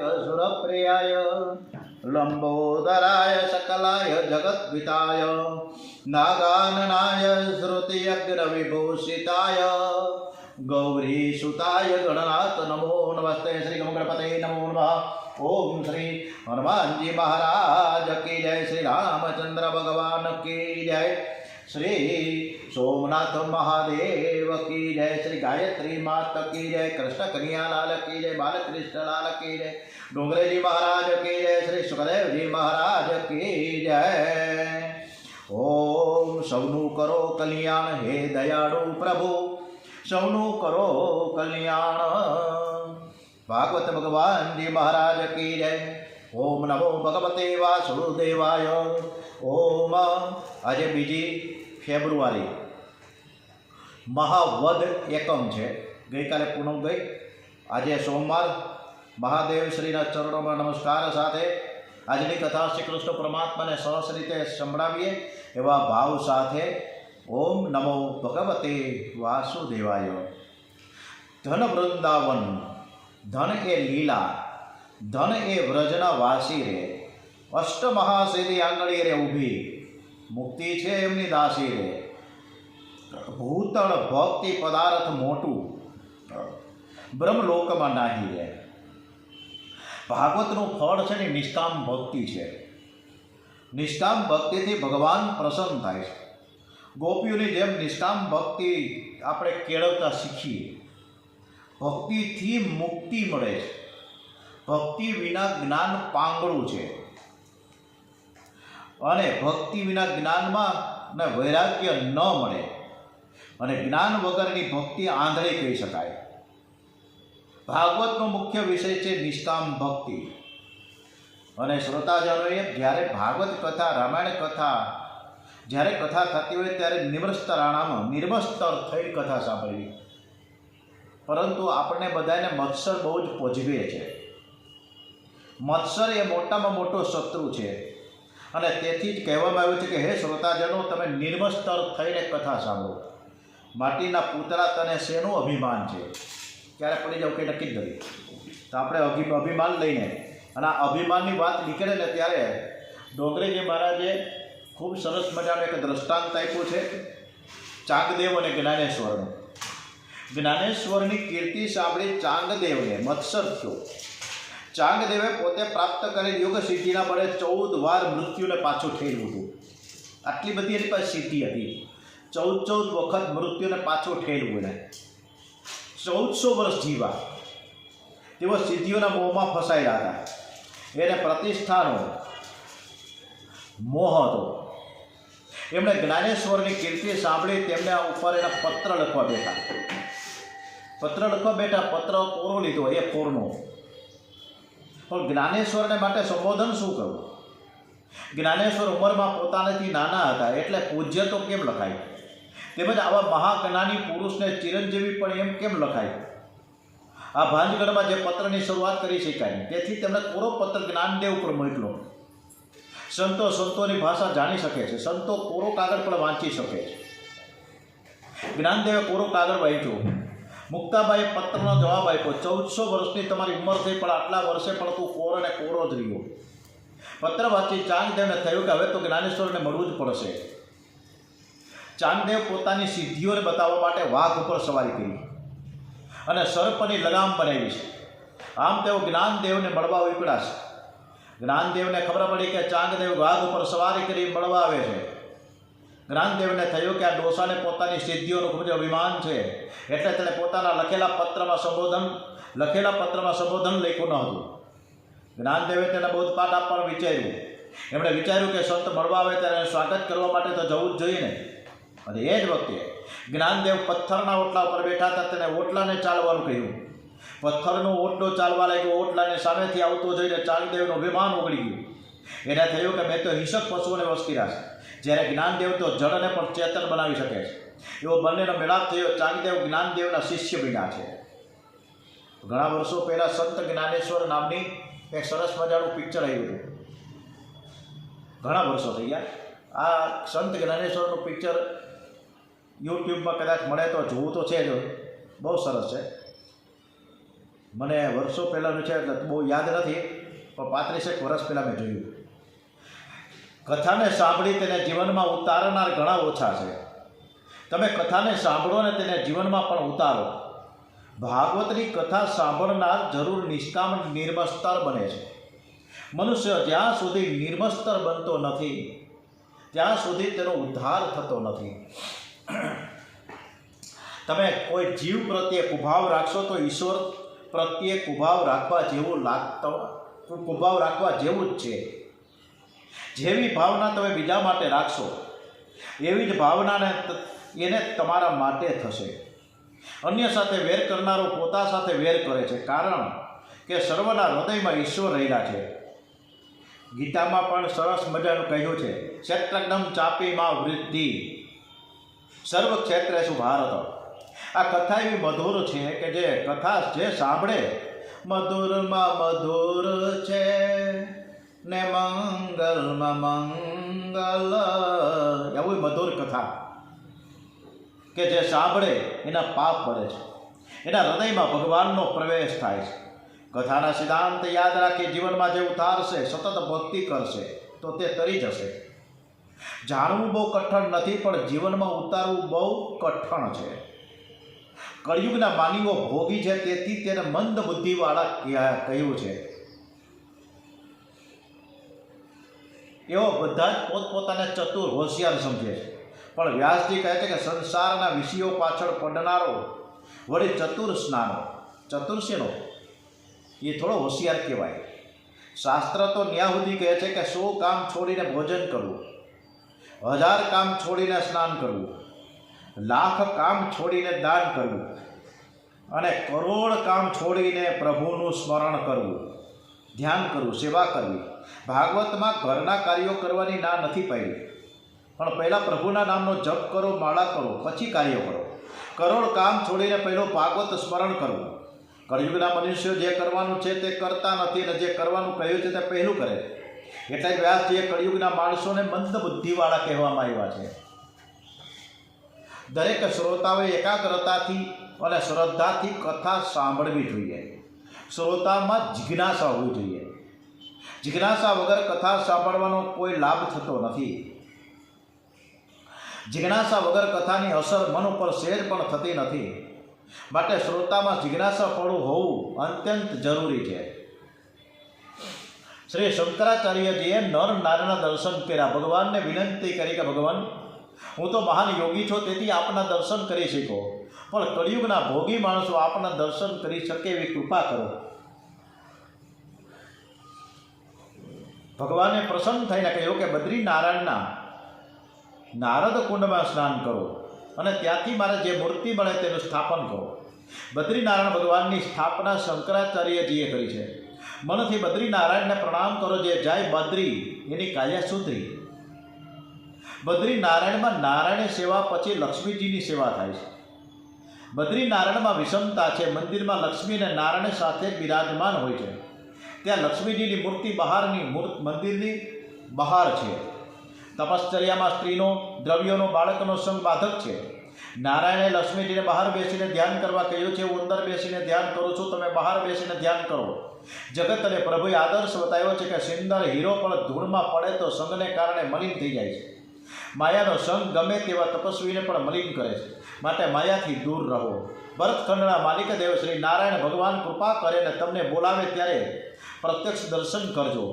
सुरप्रियाय लंबोदराय सकलाय जगद्विताय नागाननाय श्रुतियज्ञविभूषिताय गौरीसुताय गणनाथ नमो नमस्ते। श्री गणपते नमो नमः। ओम श्री हनुमान जी महाराज की जय। श्री रामचंद्र भगवान की जय। श्री सोमनाथ महादेव की जय। श्री गायत्री माता की जय। कृष्ण कन्हैया लाल की जय। बालकृष्ण लाल की जय। डोंगरे जी महाराज की जय। श्री सुखदेव जी महाराज की जय। ओम सौनु करो कल्याण हे दयाळु प्रभु, सौनु करो कल्याण। भागवत भगवान जी महाराज की जय। ओम नमो भगवते वासुदेवाय। ओम आज बीजी फेब्रुआरी महावद एकम है। गई काले पूनम गई, आज सोमवार। महादेव श्रीना चरणों में नमस्कार साथे आजनी कथा श्री कृष्ण परमात्मा ने सरस रीते संभळावीए एवा भाव साथे ओम नमो भगवते वासुदेवाय। धन वृंदावन, धन ए लीला, धन ए व्रजना वासी रे। अष्ट महासिद्धि आंगणी रे ऊभी, मुक्ति छे एमनी दासी रे। भूतल भक्ति पदार्थ मोटू, ब्रह्मलोक में नाही रे। भागवतનું ફળ છે ને નિષ્કામ ભક્તિ છે। નિષ્કામ ભક્તિથી ભગવાન પ્રસન્ન થાય છે। ગોપીઓની જેમ નિષ્કામ ભક્તિ આપણે કેળવતા શીખીએ। ભક્તિથી મુક્તિ મળે છે। ભક્તિ વિના જ્ઞાન પાંગળું છે અને ભક્તિ વિના જ્ઞાનમાં ને વૈરાગ્ય ન મળે અને જ્ઞાન વગરની ભક્તિ આંધળી કહી શકાય। ભાગવતનો મુખ્ય વિષય છે નિષ્કામ ભક્તિ અને શ્રોતાજનોએ જ્યારે ભાગવત કથા, રામાયણ કથા જ્યારે કથા થતી હોય ત્યારે નિર્મસ્તર થઈ કથા સાંભળવી, પરંતુ આપણને બધાને મત્સર બહુ જ પોજવે છે। મત્સર એ મોટામાં મોટો શત્રુ છે અને તેથી જ કહેવામાં આવ્યું છે કે હે શ્રોતાજનો, તમે નિર્મસ્તર થઈને કથા સાંભળો। માટીના પૂતળા તને શેનું અભિમાન છે? ક્યારે પડી જાવ કંઈ નક્કી જ નથી। તો આપણે અભિમાન લઈને અને આ અભિમાનની વાત નીકળે ને ત્યારે ડોંગરેજી મહારાજે ખૂબ સરસ મજાનું એક દ્રષ્ટાંત આપ્યું છે ચાંગદેવ અને જ્ઞાનેશ્વરનું। જ્ઞાનેશ્વરની કીર્તિ સાંભળી ચાંગદેવને મત્સર થયો। ચાંગદેવે પોતે પ્રાપ્ત કરેલ યોગ સિદ્ધિના બળે 14 વાર મૃત્યુને પાછું ઠેલ્યું હતું। આટલી બધી એની પાસે સિદ્ધિ હતી। 14 વખત મૃત્યુને પાછું ઠેલવું એને। 1400 વર્ષ જીવા। તેઓ સિદ્ધિઓના મોહમાં ફસાયેલા હતા। એને પ્રતિષ્ઠાનો મોહ હતો। એમણે જ્ઞાનેશ્વરની કીર્તિ સાંભળી તેમના ઉપર એના પત્ર લખવા બેઠા। પત્ર કોરો લીધો, એ કોરનો। પણ જ્ઞાનેશ્વરને માટે સંબોધન શું કરવું? જ્ઞાનેશ્વર ઉંમરમાં પોતાનાથી નાના હતા એટલે પૂજ્ય તો કેમ લખાય? તેમજ આવા મહાજ્ઞાની પુરુષને ચિરંજીવી પણ એમ કેમ લખાય? આ ભાંજગઢમાં જે પત્રની શરૂઆત કરી શકાય, તેથી તેમણે કોરો પત્ર જ્ઞાનદેવ ઉપર મોકલ્યો। સંતોની ભાષા જાણી શકે છે, સંતો કોરો કાગળ પણ વાંચી શકે છે। જ્ઞાનદેવે કોરો કાગળ વાંચ્યો। મુક્તાબાઈએ પત્રનો જવાબ આપ્યો, 1400 વર્ષની તમારી ઉંમર થઈ, પણ આટલા વર્ષે પણ તું કોરો ને કોરો જ રહ્યો। પત્ર વાંચી ચાંગદેવને થયું કે હવે તો જ્ઞાનેશ્વરને મળવું જ પડશે। ચાંગદેવ પોતાની સિદ્ધિઓને બતાવવા માટે વાઘ ઉપર સવારી કરી અને સર્પની લગામ બનાવી છે। આમ તેઓ જ્ઞાનદેવને મળવા ઉપડ્યા છે। જ્ઞાનદેવને ખબર પડી કે ચાંગદેવ વાઘ ઉપર સવારી કરી મળવા આવે છે। જ્ઞાનદેવને થયું કે આ ડોસાને પોતાની સિદ્ધિઓનું ખૂબ જ અભિમાન છે, એટલે તેણે પોતાના લખેલા પત્રમાં સંબોધન લખ્યું ન હતું। જ્ઞાનદેવે તેને બોધપાઠ આપવાનું વિચાર્યું। એમણે વિચાર્યું કે સંત મળવા આવે ત્યારે સ્વાગત કરવા માટે તો જવું જ જોઈએ ને। અને એ જ વખતે જ્ઞાનદેવ પથ્થરના ઓટલા ઉપર બેઠા હતા। તેને ઓટલાને ચાલવાનું કહ્યું। પથ્થરનો ઓટલો ચાલવા લાગ્યો। ઓટલાને સામેથી આવતો જોઈને ચાંગદેવનું અભિમાન ઓગળી ગયું। એને થયું કે મેં તો હિંસક પશુઓને વશ કર્યા છે, જ્યારે જ્ઞાનદેવ તો જળને પણ ચેતન બનાવી શકે છે। એવો બંનેનો મેળાપ થયો। ચાંગદેવ જ્ઞાનદેવના શિષ્ય બન્યા છે। ઘણા વર્ષો પહેલાં સંત જ્ઞાનેશ્વર નામની એક સરસ મજાનું પિક્ચર આવ્યું હતું। ઘણા વર્ષો થઈ ગયા। આ સંત જ્ઞાનેશ્વરનું પિક્ચર યુટ્યુબમાં કદાચ મળે તો જોવું તો છે જ, બહુ સરસ છે। મને વર્ષો પહેલાંનું છે એટલે બહુ યાદ નથી, પણ 35 વર્ષ પહેલાં મેં જોયું. કથાને સાંભળી તેને જીવનમાં ઉતારનાર ઘણા ઓછા છે. તમે કથાને સાંભળો ને તેને જીવનમાં પણ ઉતારો. ભાગવતની કથા સાંભળનાર જરૂર નિષ્કામ નિર્મસ્તર બને છે. મનુષ્ય જ્યાં સુધી નિર્મસ્તર બનતો નથી ત્યાં સુધી તેનો ઉદ્ધાર થતો નથી. તમે કોઈ જીવ પ્રત્યે કુભાવ રાખશો તો ઈશ્વર પ્રત્યે કુભાવ રાખવા જેવું જ છે. જેવી ભાવના તમે બીજા માટે રાખશો એવી જ ભાવનાને એને તમારા માટે થશે. અન્ય સાથે વેર કરનારો પોતા સાથે વેર કરે છે, કારણ કે સર્વના હૃદયમાં ઈશ્વર રહેલા છે. ગીતામાં પણ સરસ મજાનું કહ્યું છે, ક્ષેત્રજ્ઞમ ચાપીમાં વૃદ્ધિ સર્વ ક્ષેત્રેષુ ભારત. આ કથા એવી મધુર છે કે જે કથા જે સાંભળે મધુરમાં મધુર છે ને મંગલમાં મંગલ, એવી મધુર કથા કે જે સાંભળે એના પાપ ભરે છે, એના હૃદયમાં ભગવાનનો પ્રવેશ થાય છે. કથાના સિદ્ધાંત યાદ રાખી જીવનમાં જે ઉતારશે, સતત ભક્તિ કરશે તો તે તરી જશે. જાણવું બહુ કઠણ નથી, પણ જીવનમાં ઉતારવું બહુ કઠણ છે. કળિયુગના માનવીઓ ભોગી છે, તેથી તેને મંદ બુદ્ધિવાળા કહ્યું છે. એવો બધા જ પોતપોતાને ચતુર હોશિયાર સમજે છે, પણ વ્યાસજી કહે છે કે સંસારના વિષયો પાછળ પડનારો વળી ચતુર સ્નાનો. ચતુર શેનો? એ થોડો હોશિયાર કહેવાય. શાસ્ત્ર તો ન્યા સુધી કહે છે કે 100 કામ છોડીને ભોજન કરવું, 1000 કામ છોડીને સ્નાન કરવું, 1,00,000 કામ છોડીને દાન કરવું અને કરોડ કામ છોડીને પ્રભુનું સ્મરણ કરવું, ધ્યાન કરવું, સેવા કરવી. ભાગવતમાં ઘરના કાર્યો કરવાની ના નથી પાડી, પણ પહેલાં પ્રભુના નામનો જપ કરો, માળા કરો, પછી કાર્યો કરો. કરોડ કામ છોડીને પહેલું ભાગવત સ્મરણ કરવું. કળિયુગના મનુષ્યો જે કરવાનું છે તે કરતા નથી, અને જે કરવાનું કહ્યું છે તે પહેલું કરે. એટલે જ વ્યાસજીએ કળિયુગના માણસોને મંદ બુદ્ધિવાળા કહેવામાં આવ્યા છે. દરેક શ્રોતાઓએ એકાગ્રતાથી અને શ્રદ્ધાથી કથા સાંભળવી જોઈએ. શ્રોતામાં જિજ્ઞાસા હોવી જોઈએ. જિજ્ઞાસા વગર કથા સાંભળવાનો કોઈ લાભ થતો નથી. જિજ્ઞાસા વગર કથાની અસર મન ઉપર સહેજ પણ થતી નથી. માટે શ્રોતામાં જિજ્ઞાસાપણું હોવું અત્યંત જરૂરી છે. શ્રી શંકરાચાર્યજીએ નર નારીના દર્શન કર્યા. ભગવાનને વિનંતી કરી કે ભગવાન, હું તો મહાન યોગી છું, તેથી આપના દર્શન કરી શકો, પણ કળિયુગના ભોગી માણસો આપના દર્શન કરી શકે એવી કૃપા કરો. ભગવાને પ્રસન્ન થઈને કહ્યું કે બદ્રીનારાયણના નારદ કુંડમાં સ્નાન કરો અને ત્યાંથી મારે જે મૂર્તિ મળે તેનું સ્થાપન કરો. બદ્રીનારાયણ ભગવાનની સ્થાપના શંકરાચાર્યજીએ કરી છે. મનથી બદ્રીનારાયણને પ્રણામ કરો. જે જાય બદ્રી એની કાયા સુધરી. બદ્રીનારાયણમાં નારાયણની સેવા પછી લક્ષ્મીજીની સેવા થાય છે. બદ્રીનારાયણમાં વિષમતા છે. મંદિરમાં લક્ષ્મી અને નારાયણ સાથે બિરાજમાન હોય છે. ત્યાં લક્ષ્મીજીની મૂર્તિ બહારની મંદિરની બહાર છે. તપશ્ચર્યામાં સ્ત્રીનો, દ્રવ્યોનો, બાળકનો સંગ બાધક છે. નારાયણે લક્ષ્મીજીને બહાર બેસીને ધ્યાન કરવા કહ્યું છે. હું અંદર બેસીને ધ્યાન કરું છું, તમે બહાર બેસીને ધ્યાન કરો. જગત અને પ્રભુએ આદર્શ બતાવ્યો છે કે સુંદર હીરો પણ ધૂળમાં પડે તો સંગને કારણે મલિન થઈ જાય છે. માયાનો સંગ ગમે તેવા તપસ્વીને પણ મલિન કરે છે. માટે માયાથી દૂર રહો. ભરતખંડના માલિક દેવ શ્રી નારાયણ ભગવાન કૃપા કરે અને તમને બોલાવે ત્યારે પ્રત્યક્ષ દર્શન કરજો.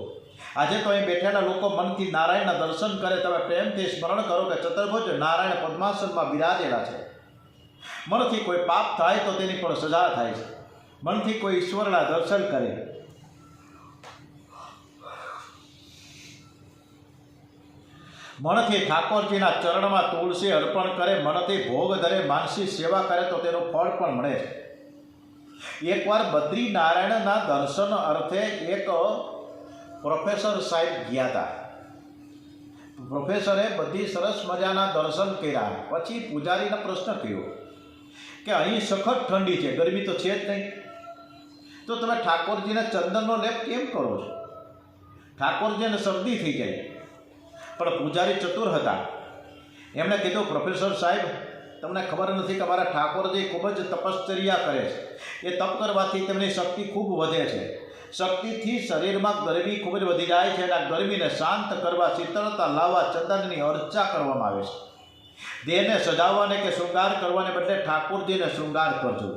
આજે તો અહીં બેઠેલા લોકો મનથી નારાયણના દર્શન કરે. તમે પ્રેમથી સ્મરણ કરો કે ચતુર્ભુજ નારાયણ પદ્માસનમાં બિરાજેલા છે. મનથી કોઈ પાપ થાય તો તેની પણ સજા થાય છે. મનથી કોઈ ઈશ્વરના દર્શન કરે, મનથી ઠાકોરજીના ચરણમાં તુલસી અર્પણ કરે, મનથી ભોગ ધરે, માનસી સેવા કરે તો તેનું ફળ પણ મળે છે. એકવાર બદ્રીનારાયણના દર્શન અર્થે એક પ્રોફેસર સાહેબ ગયા હતા. પ્રોફેસરે બધી સરસ મજાના દર્શન કર્યા. પછી પૂજારીને પ્રશ્ન કર્યો કે અહીં સખત ઠંડી છે, ગરમી તો છે જ નહીં, તો તમે ઠાકોરજીને ચંદનનો લેપ કેમ કરો છો? ઠાકોરજીને શરદી થઈ જાય. પણ પૂજારી ચતુર હતા. એમણે કીધું, પ્રોફેસર સાહેબ, તમને ખબર નથી કે અમારા ઠાકોરજી ખૂબ જ તપશ્ચર્યા કરે છે. એ તપ કરવાથી તેમની શક્તિ ખૂબ વધે છે. શક્તિથી શરીરમાં ગરમી ખૂબ જ વધી જાય છે અને આ ગરમીને શાંત કરવા, શીતળતા લાવવા ચંદનની અર્ચા કરવામાં આવે છે. દેહને સજાવવાને કે શૃંગાર કરવાને બદલે ઠાકોરજીને શૃંગાર કરજો.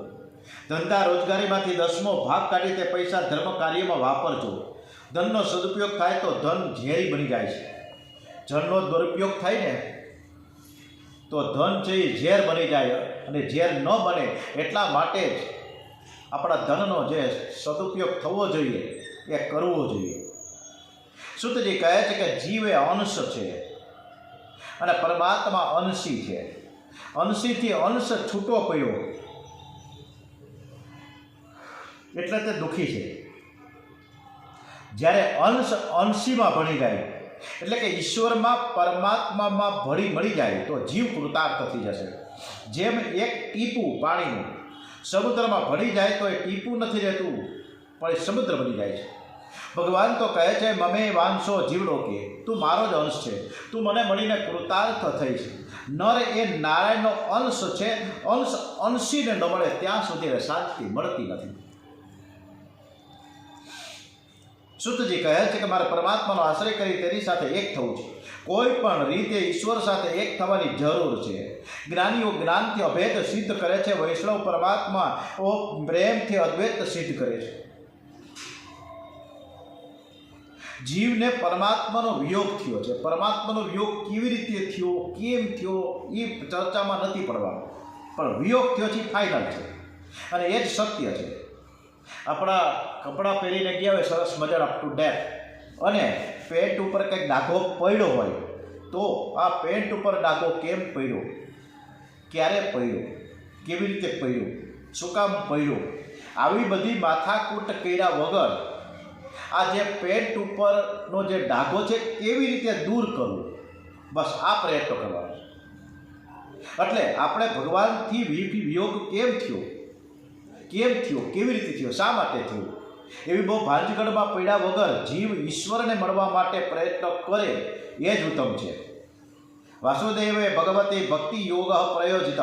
ધંધા રોજગારીમાંથી 10મો ભાગ કાઢી તે પૈસા ધર્મ કાર્યમાં વાપરજો. ધનનો સદુપયોગ થાય તો ધન ઝેરી બની જાય છે. ધનનો દુરુપયોગ થાય ને તો ધન છે એ ઝેર બની જાય, અને ઝેર ન બને એટલા માટે જ આપણા ધનનો જે સદુપયોગ થવો જોઈએ એ કરવો જોઈએ. સૂતજી કહે છે કે જીવ એ અંશ છે અને પરમાત્મા અંશી છે. અંશીથી અંશ છૂટો પડ્યો એટલે તે દુઃખી છે. જ્યારે અંશ અંશીમાં ભળી જાય એટલે કે ઈશ્વરમાં પરમાત્મામાં ભળી મળી જાય તો જીવ કૃતાર્થ થઈ જશે. જેમ એક ટીપું પાણીનું સમુદ્રમાં ભળી જાય તો એ ટીપું નથી રહેતું પણ એ સમુદ્ર બની જાય છે. ભગવાન તો કહે છે મમે વાંશો જીવડો કે તું મારો જ અંશ છે, તું મને મળીને કૃતાર્થ થઈ છે. નર એ નારાયણનો અંશ છે. અંશ અંશીને ન મળે ત્યાં સુધી શાંતિ મળતી નથી. સૂતજી કહે છે કે મારે પરમાત્માનો આશ્રય કરી તેની સાથે એક થવું છે. કોઈ પણ રીતે ઈશ્વર સાથે એક થવાની જરૂર છે. જ્ઞાનીઓ જ્ઞાનથી અભેદ સિદ્ધ કરે છે. વૈષ્ણવ પરમાત્મા પ્રેમથી અદ્વૈત સિદ્ધ કરે છે. જીવને પરમાત્માનો વિયોગ થયો છે. પરમાત્માનો વિયોગ કેવી રીતે થયો, કેમ થયો એ ચર્ચામાં નથી પડવાનો, પણ વિયોગ થયો છે ફાઇનલ છે અને એ જ સત્ય છે. આપણા કપડાં પહેરીને ગયા હોય સરસ મજાના અપ ટુ ડેટ અને પેન્ટ ઉપર કંઈક ડાઘો પડ્યો હોય તો આ પેન્ટ ઉપર ડાઘો કેમ પડ્યો, ક્યારે પડ્યો, કેવી રીતે પડ્યો, શું કામ પડ્યો, આવી બધી માથાકૂટ કર્યા વગર આ જે પેન્ટ ઉપરનો જે ડાઘો છે કેવી રીતે દૂર કરવું, બસ આ પ્રયત્ન કરવાનો. એટલે આપણે ભગવાનથી વિયોગ કેમ થયો, કેવી રીતે થયો, શા માટે થયો, એવી બહુ ભાંજગઢમાં પડ્યા વગર જીવ ઈશ્વરને મળવા માટે પ્રયત્ન કરે એ જ ઉત્તમ છે. વાસુદેવે ભગવતે ભક્તિ યોગ પ્રયોજિત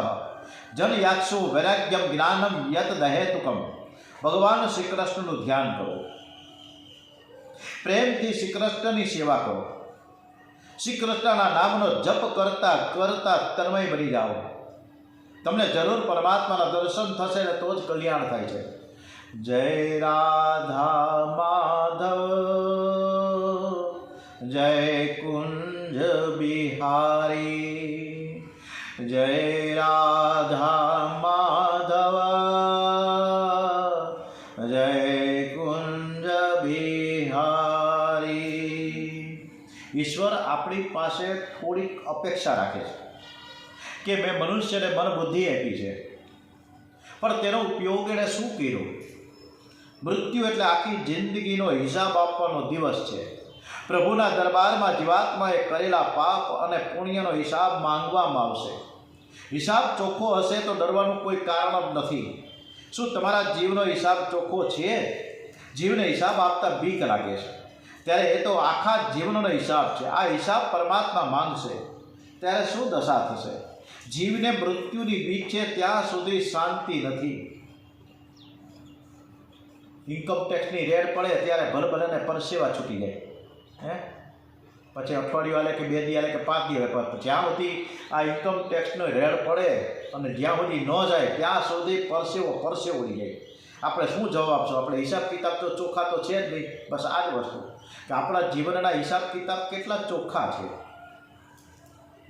જન યાત્સુ વૈરાગ્યમ જ્ઞાનમ યત દહેતુકમ. ભગવાન શ્રી કૃષ્ણનું ધ્યાન કરો, પ્રેમથી શ્રી કૃષ્ણની સેવા કરો. શ્રી કૃષ્ણના નામનો જપ કરતા કરતા તન્મય બની જાઓ. તમને જરૂર પરમાત્માના દર્શન થશે ને તો જ કલ્યાણ થાય છે. જય રાધા માધવ જય કુંજ બિહારી, જય રાધા માધવ જય કુંજ બિહારી. ઈશ્વર આપણી પાસે થોડીક અપેક્ષા રાખે છે કે મેં મનુષ્યને મન બુદ્ધિ આપી છે, પણ તેનો ઉપયોગ એણે શું કર્યો? મૃત્યુ એટલે આખી જિંદગીનો હિસાબ આપવાનો દિવસ છે. પ્રભુના દરબારમાં જીવાત્માએ કરેલા પાપ અને પુણ્યનો હિસાબ માંગવામાં આવશે. હિસાબ ચોખ્ખો હશે તો ડરવાનું કોઈ કારણ જ નથી. શું તમારા જીવનો હિસાબ ચોખ્ખો છે? જીવને હિસાબ આપતા બીક લાગે છે, ત્યારે એ તો આખા જીવનનો હિસાબ છે. આ હિસાબ પરમાત્મા માંગશે ત્યારે શું દશા થશે? જીવને મૃત્યુની બીક છે ત્યાં સુધી શાંતિ નથી. ઇન્કમ ટેક્સની રેડ પડે ત્યારે ભરભરાને પરસેવા છૂટી જાય. પછી અઠવાડિયું હાલે કે 2 દી હાલે કે 5 દી હાલે, જ્યાં સુધી આ ઇન્કમ ટેક્સનો રેડ પડે અને જ્યાં સુધી ન જાય ત્યાં સુધી પરસેવો ઉડી જાય. આપણે શું જવાબ આપશું? આપણે હિસાબ કિતાબ તો ચોખ્ખા તો છે જ નહીં. બસ આ જ વસ્તુ કે આપણા જીવનના હિસાબ કિતાબ કેટલા ચોખ્ખા છે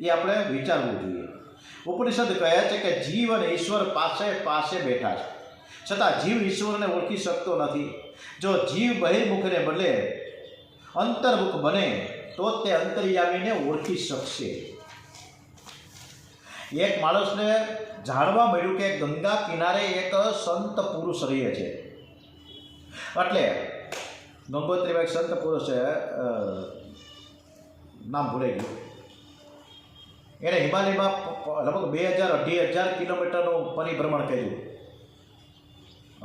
એ આપણે વિચારવું જોઈએ. ઉપનિષદ કહે છે કે જીવ અને ઈશ્વર પાસે બેઠા છે, છતાં જીવ ઈશ્વરને ઓળખી શકતો નથી. જો જીવ બહિર્મુખને બદલે અંતર્મુખ બને તો તે અંતર્યામીને ઓળખી શકશે. એક માણસને જાણવા મળ્યું કે ગંગા કિનારે એક સંત પુરુષ રહે છે. એટલે ગંગોત્રીમાં એક સંત પુરુષ છે, નામ ભૂલાઈ ગયું. એણે હિમાલયમાં લગભગ 2000-2500 કિલોમીટરનું પરિભ્રમણ કર્યું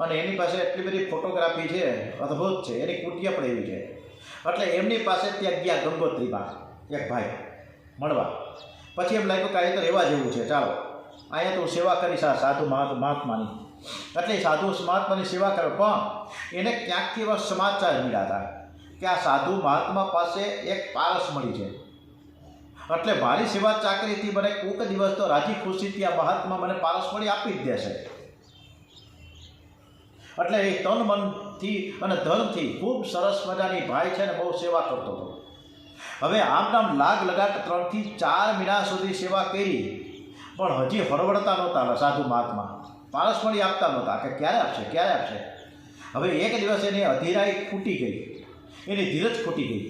અને એની પાસે એટલી બધી ફોટોગ્રાફી છે, અદ્ભુત છે. એની કુટિયા પણ એવી છે. એટલે એમની પાસે ત્યાં ગયા ગંગોત્રીમાં એક ભાઈ મળવા. પછી એમ લાગ્યું કે આ તો રહેવા જેવું છે, ચાલો અહીંયા તું સેવા કરીશ આ સાધુ મહાત્માની, એટલે સાધુ મહાત્માની સેવા કરે. પણ એને ક્યાંકથી એવા સમાચાર મળ્યા હતા કે આ સાધુ મહાત્મા પાસે એક પારસ મળી છે, એટલે મારી સેવા ચાકરીથી મને કોઈક દિવસ તો રાજી ખુશીથી આ મહાત્મા મને પારસ મળી આપી જ દેશે. એટલે એ તન મનથી અને ધનથી ખૂબ સરસ મજાની ભાઈ છે ને બહુ સેવા કરતો હતો. હવે આમ લાગ લગાટ 3 થી 4 મહિના સુધી સેવા કરી, પણ હજી હળવળતા નહોતા સાધુ મહાત્મા, પારસ મળી આપતા નહોતા કે ક્યારે આપશે ક્યારે આપશે. હવે એક દિવસ એની અધીરાઈ ખૂટી ગઈ, એની ધીરજ ખૂટી ગઈ.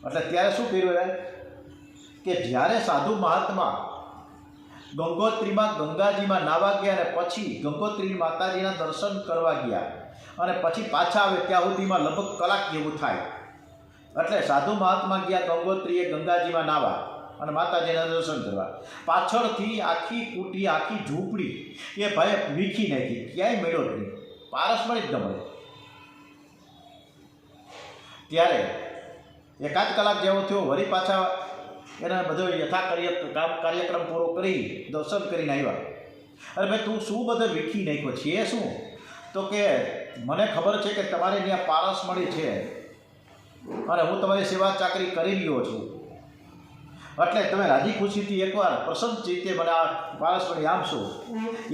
એટલે ત્યારે શું કર્યું કે જ્યારે સાધુ મહાત્મા ગંગોત્રીમાં ગંગાજીમાં નાવા ગયા અને પછી ગંગોત્રી માતાજીના દર્શન કરવા ગયા અને પછી પાછા આવે ત્યાં સુધીમાં લગભગ કલાક જેવું થાય. એટલે સાધુ મહાત્મા ગયા ગંગોત્રીએ ગંગાજીમાં નાવા અને માતાજીના દર્શન કરવા. પાછળથી આખી કુટી આખી ઝૂંપડી એ ભાઈએ વીખી નાખી, ક્યાંય મળ્યો જ નહીં, પારસ મળી જ ન મળે. ત્યારે એકાદ કલાક જેવો થયો, વળી પાછા એના બધો કાર્યક્રમ પૂરો કરી દર્શન કરીને આવ્યા. અરે ભાઈ તું શું બધો વીખી નાખ્યો છે શું? તો કે મને ખબર છે કે તમારે ત્યાં પારસ મળી છે અને હું તમારી સેવા ચાકરી કરી રહ્યો છું, એટલે તમે રાજી ખુશીથી એકવાર પ્રસન્ન રીતે મને આ પારસ મળી આપશો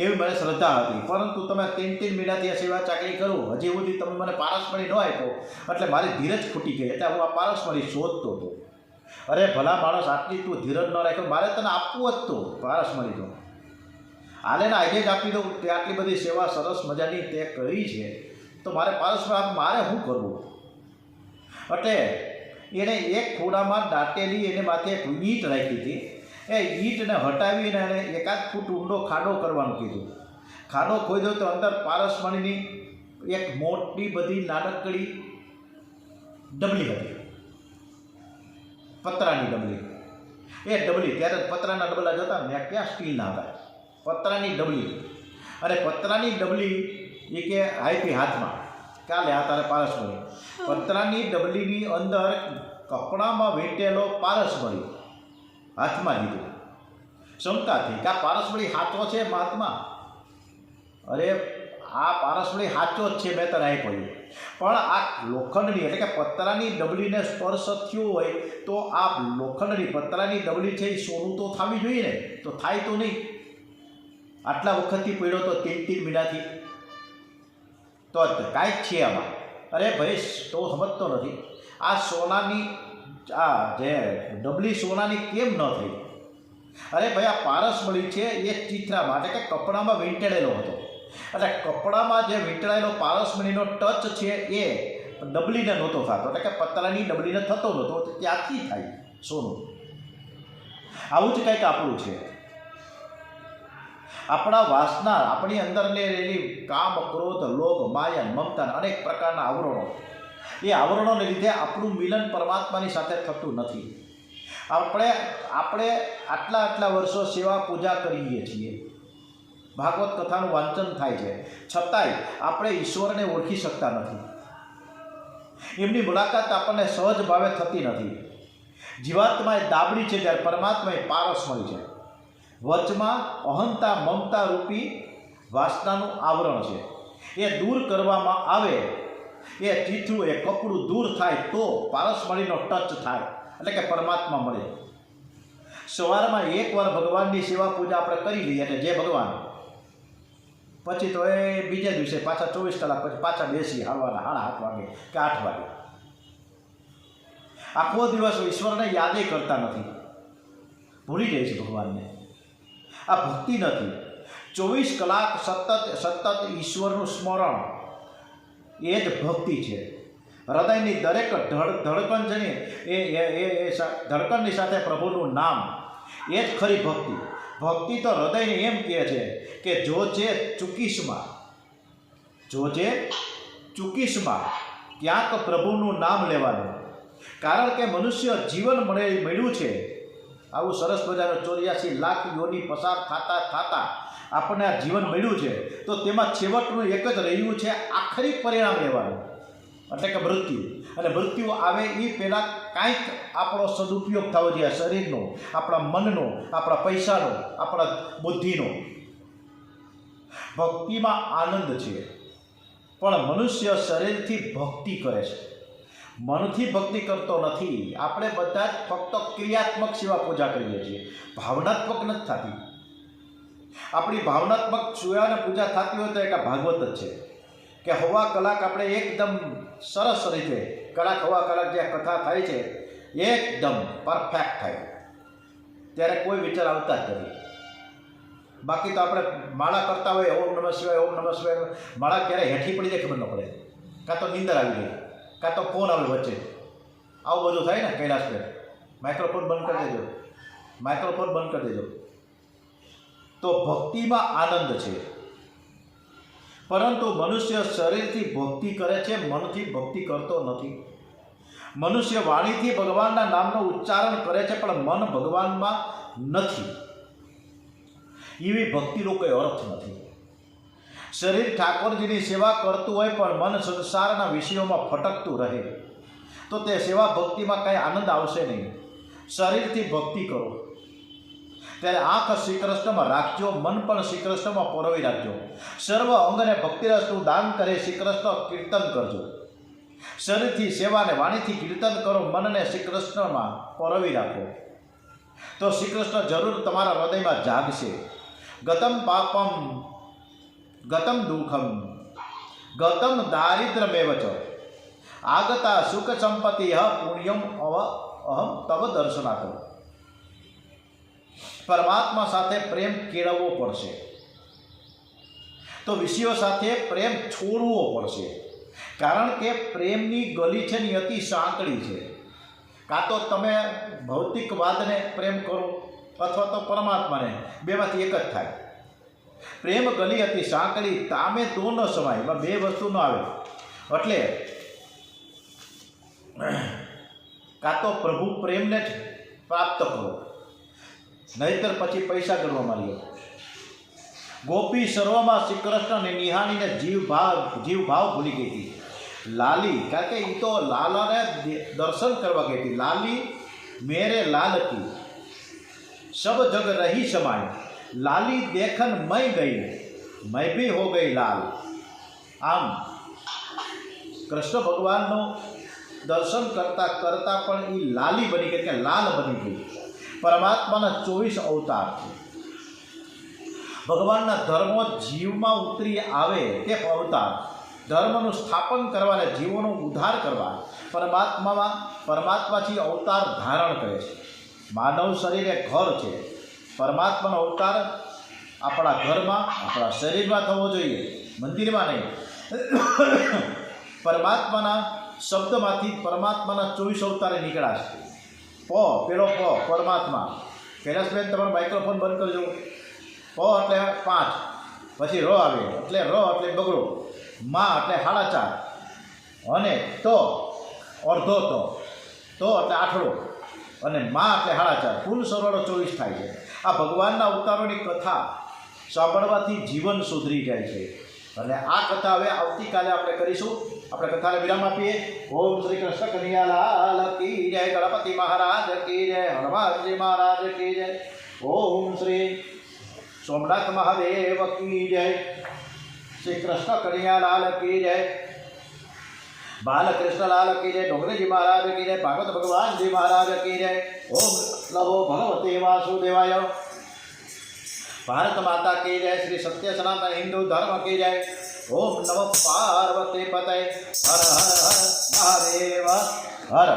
એવી મને શ્રદ્ધા હતી. પરંતુ તમે 3 મહિનાથી આ સેવા ચાકરી કરું, હજી સુધી તમે મને પારસ મળી ન આપ્યો, એટલે મારી ધીરજ ખૂટી ગઈ, એટલે હું આ પારસ મળી શોધતો હતો. અરે ભલા માણસ, આટલી તું ધીરજ ન રાખ્યો, મારે તને આપવું જ તો પારસ મળી તો હાલે ને આજે જ આપી દઉં. તે આટલી બધી સેવા સરસ મજાની તે કરી છે તો મારે પારસ મારે શું કરવું? એટલે એણે એક ખોડામાં દાટેલી એને માથે એક ઈંટ રાખી હતી. એ ઈંટને હટાવીને એને 1 ફૂટ ઊંડો ખાડો કરવાનું કીધું. ખાડો ખોદ્યો તો અંદર પારસમણીની એક મોટી બધી નાનકડી ડબલી હતી, પતરાની ડબલી. એ ડબલી ત્યારે પતરાના ડબલા જતા ને ક્યાં સ્ટીલના હતા, પતરાની ડબલી. અને પતરાની ડબલી એ કે આપી હાથમાં, કાલે આ તારે પારસ મળી. પતરાની ડબલીની અંદર કપડામાં વીંટેલો પારસ મળી હાથમાં લીધું ક્ષમતાથી કે આ પારસ મળી સાચો છે મહાત્મા. અરે આ પારસ મળી સાચો જ છે, મેં તને આપ્યું. પણ આ લોખંડની એટલે કે પતરાની ડબલીને સ્પર્શ થયો હોય તો આ લોખંડની પતરાની ડબલી છે એ સોનું તો થવી જોઈએ ને, તો થાય તો નહીં. આટલા વખતથી પડ્યો તો 3 મહિનાથી તો કાંઈક છે આમાં. અરે ભાઈ તો સમજતો નથી, આ સોનાની આ જે ડબલી સોનાની કેમ ન થઈ? અરે ભાઈ આ પારસ મળી છે એ ચિત્રામાં એટલે કે કપડામાં વીંટેળેલો હતો, એટલે કપડામાં જે વીંટળાયેલો પારસમણીનો ટચ છે એ ડબલીને નહોતો થતો, એટલે કે પતરાની ડબલીને થતો નહોતો, ત્યાંથી થાય સોનું. આવું જ કંઈક આપણું છે. આપણા વાસના, આપણી અંદરને રહેલી કામ, ક્રોધ, લોભ, માયા, મમતા અનેક પ્રકારના આવરણો, એ આવરણોને લીધે આપણું મિલન પરમાત્માની સાથે થતું નથી. આપણે આટલા વર્ષો સેવા પૂજા કરીએ છીએ, ભાગવત કથાનું વાંચન થાય છે, છતાંય આપણે ઈશ્વરને ઓળખી શકતા નથી. એમની મુલાકાત આપણને સહજ ભાવે થતી નથી. જીવાત્મા એ દાબડી છે જ્યારે પરમાત્મા એ પારસ મળી છે. વચમાં અહંતા મમતા રૂપી વાસનાનું આવરણ છે, એ દૂર કરવામાં આવે, એ ચીથડું એ કપડું દૂર થાય તો પારસમણીનો ટચ થાય, એટલે કે પરમાત્મા મળે. સવારમાં એકવાર ભગવાનની સેવા પૂજા આપણે કરી લઈએ એટલે જે ભગવાન, પછી તો એ બીજા દિવસે પાછા 24 કલાક પછી પાછા બેસી હવાના 7:30 વાગે કે 8 વાગે. આખો દિવસ ઈશ્વરને યાદે કરતા નથી, ભૂલી જાય છે ભગવાનને. આ ભક્તિ નથી. 24 કલાક સતત ઈશ્વરનું સ્મરણ એ જ ભક્તિ છે. હૃદયની દરેક ધડકન છે ને એ ધડકનની સાથે પ્રભુનું નામ, એ જ ખરી ભક્તિ. ભક્તિ તો હૃદયને એમ કહે છે કે જોજે ચૂકીશમાં ક્યાંક પ્રભુનું નામ લેવાનું. કારણ કે મનુષ્ય જીવન મળ્યું છે આવું સરસ મજાનું 84 લાખ યોની પસાર થતા આપણને આ જીવન મળ્યું છે, તો તેમાં છેવટનું એક જ રહ્યું છે આખરી પરિણામ લેવાનું. એટલે કે મૃત્યુ. અને મૃત્યુ આવે એ પહેલાં કાંઈક આપણો સદુપયોગ થવો જોઈએ, શરીરનો, આપણા મનનો, આપણા પૈસાનો, આપણા બુદ્ધિનો. ભક્તિમાં આનંદ છે, પણ મનુષ્ય શરીરથી ભક્તિ કરે છે, મનથી ભક્તિ કરતો નથી. આપણે બધા જ ફક્ત ક્રિયાત્મક સેવા પૂજા કરીએ છીએ, ભાવનાત્મક નથી થતી. આપણી ભાવનાત્મક સેવા અને પૂજા થતી હોય તો એક ભાગવત જ છે કે હવા કલાક આપણે એકદમ સરસ રીતે કલાક હવા કલાક જે કથા થાય છે એકદમ પરફેક્ટ થાય, ત્યારે કોઈ વિચાર આવતા જ નથી. બાકી તો આપણે માળા કરતા હોય ઓમ નમઃ શિવાય ઓમ નમઃ શિવાય, માળા ક્યારે હેઠી પડી જાય ખબર ન પડે, કાં તો નીંદર આવી ગઈ, કાં તો ફોન આવે વચ્ચે. આવું બધું થાય ને કૈલાસભાઈ, માઇક્રોફોન બંધ કરી દેજો, માઇક્રોફોન બંધ કરી દેજો. તો ભક્તિમાં આનંદ છે, પરંતુ મનુષ્ય શરીરથી ભક્તિ કરે છે, મનથી ભક્તિ કરતો નથી. મનુષ્ય વાણીથી ભગવાનના નામનો ઉચ્ચારણ કરે છે, પણ મન ભગવાનમાં નથી. એવી ભક્તિનો કોઈ અર્થ નથી. શરીર ઠાકોરજીની સેવા કરતું હોય પણ મન સંસારના વિષયોમાં ફટકતું રહે તો તે સેવા ભક્તિમાં કંઈ આનંદ આવશે નહીં. શરીરથી ભક્તિ કરો ત્યારે આંખ શ્રી કૃષ્ણમાં રાખજો, મન પણ શ્રી કૃષ્ણમાં પરોવી રાખજો. સર્વ અંગને ભક્તિરસનું દાન કરે શ્રી કૃષ્ણ કીર્તન કરજો. શરીરથી સેવા અને વાણીથી કીર્તન કરો, મનને શ્રી કૃષ્ણમાં પરોવી રાખો તો શ્રી કૃષ્ણ જરૂર તમારા હૃદયમાં જાગશે. ગતમ પાપમ ગતમ દુઃખમ ગતમ દારિદ્ર્યમેવ ચ આગતા સુખ સંપત્તિ પુણ્યમ અહમ તવ દર્શનાથ. પરમાત્મા સાથે પ્રેમ કેળવવો પડશે, તો વિષયો સાથે પ્રેમ છોડવો પડશે. કારણ કે પ્રેમની ગલી છે ને અતિ સાંકડી છે. કાં તો તમે ભૌતિકવાદને પ્રેમ કરો અથવા તો પરમાત્માને, બેમાંથી એક જ થાય. પ્રેમ ગલી અતિ સાંકડી, તામે તો ન સમાય, એમાં બે વસ્તુ ન આવે. એટલે કાં તો પ્રભુ પ્રેમને જ પ્રાપ્ત કરો, નહીતર પછી પૈસા ગણવા માંડ્યો. ગોપી સર્વમાં શ્રી કૃષ્ણને નિહાળીને જીવ ભાવ ભૂલી ગઈ હતી. લાલી, કારણ કે એ તો લાલાને દર્શન કરવા ગઈ હતી. લાલી મેરે લાલ કી સબ જગ રહી સમાય, લાલી દેખન મય ગઈ મય ભી હો ગઈ લાલ. આમ કૃષ્ણ ભગવાનનું દર્શન કરતાં કરતાં પણ એ લાલી બની ગઈ, કે લાલ બની ગઈ. પરમાત્માના 24 અવતાર છે. ભગવાનના ધર્મો જીવમાં ઉતરી આવે તે અવતાર, ધર્મનું સ્થાપન કરવા અને જીવોનો ઉદ્ધાર કરવા પરમાત્માથી અવતાર ધારણ કરે છે. માનવ શરીર એક ઘર છે. પરમાત્માનો અવતાર આપણા ઘરમાં, આપણા શરીરમાં થવો જોઈએ, મંદિરમાં નહીં. પરમાત્માના શબ્દમાંથી પરમાત્માના 24 અવતારે નીકળ્યા છે. પેલો પરમાત્મા. કૈલાસબેન તમારું માઇક્રોફોન બંધ કરજો. એટલે 5, પછી ર આવે એટલે એટલે બગડો, મા એટલે 4.5, અને તો અડધો તો એટલે આઠડો, અને મા એટલે 4.5, કુલ સરવાળો 24 થાય છે. આ ભગવાનના અવતારોની કથા સાંભળવાથી જીવન સુધરી જાય છે. અને આ કથા હવે આવતીકાલે આપણે કરીશું. આપણે કથાને વિરામ આપીએ. ઓમ શ્રી કૃષ્ણ કનૈયાલાલ કી જય, ગણપતિ મહારાજ કી જય, હનુમાનજી મહારાજ કી જય. ઓમ શ્રી સોમનાથ મહાદેવ કી જય, શ્રી કૃષ્ણ કનૈયાલાલ કી જય, બાલકૃષ્ણલાલ કી જય, ડોંગરીજી મહારાજ કી જય, ભાગવત ભગવાનજી મહારાજ કી જય. ઓમ નમો ભગવતે વાસુદેવાય. ભારત માતા કી જય. શ્રી સત્ય સનાતન હિન્દુ ધર્મ કી જય. ઓમ નમઃ પાર્વતી પતય. હર હર હર મહાદેવ હર.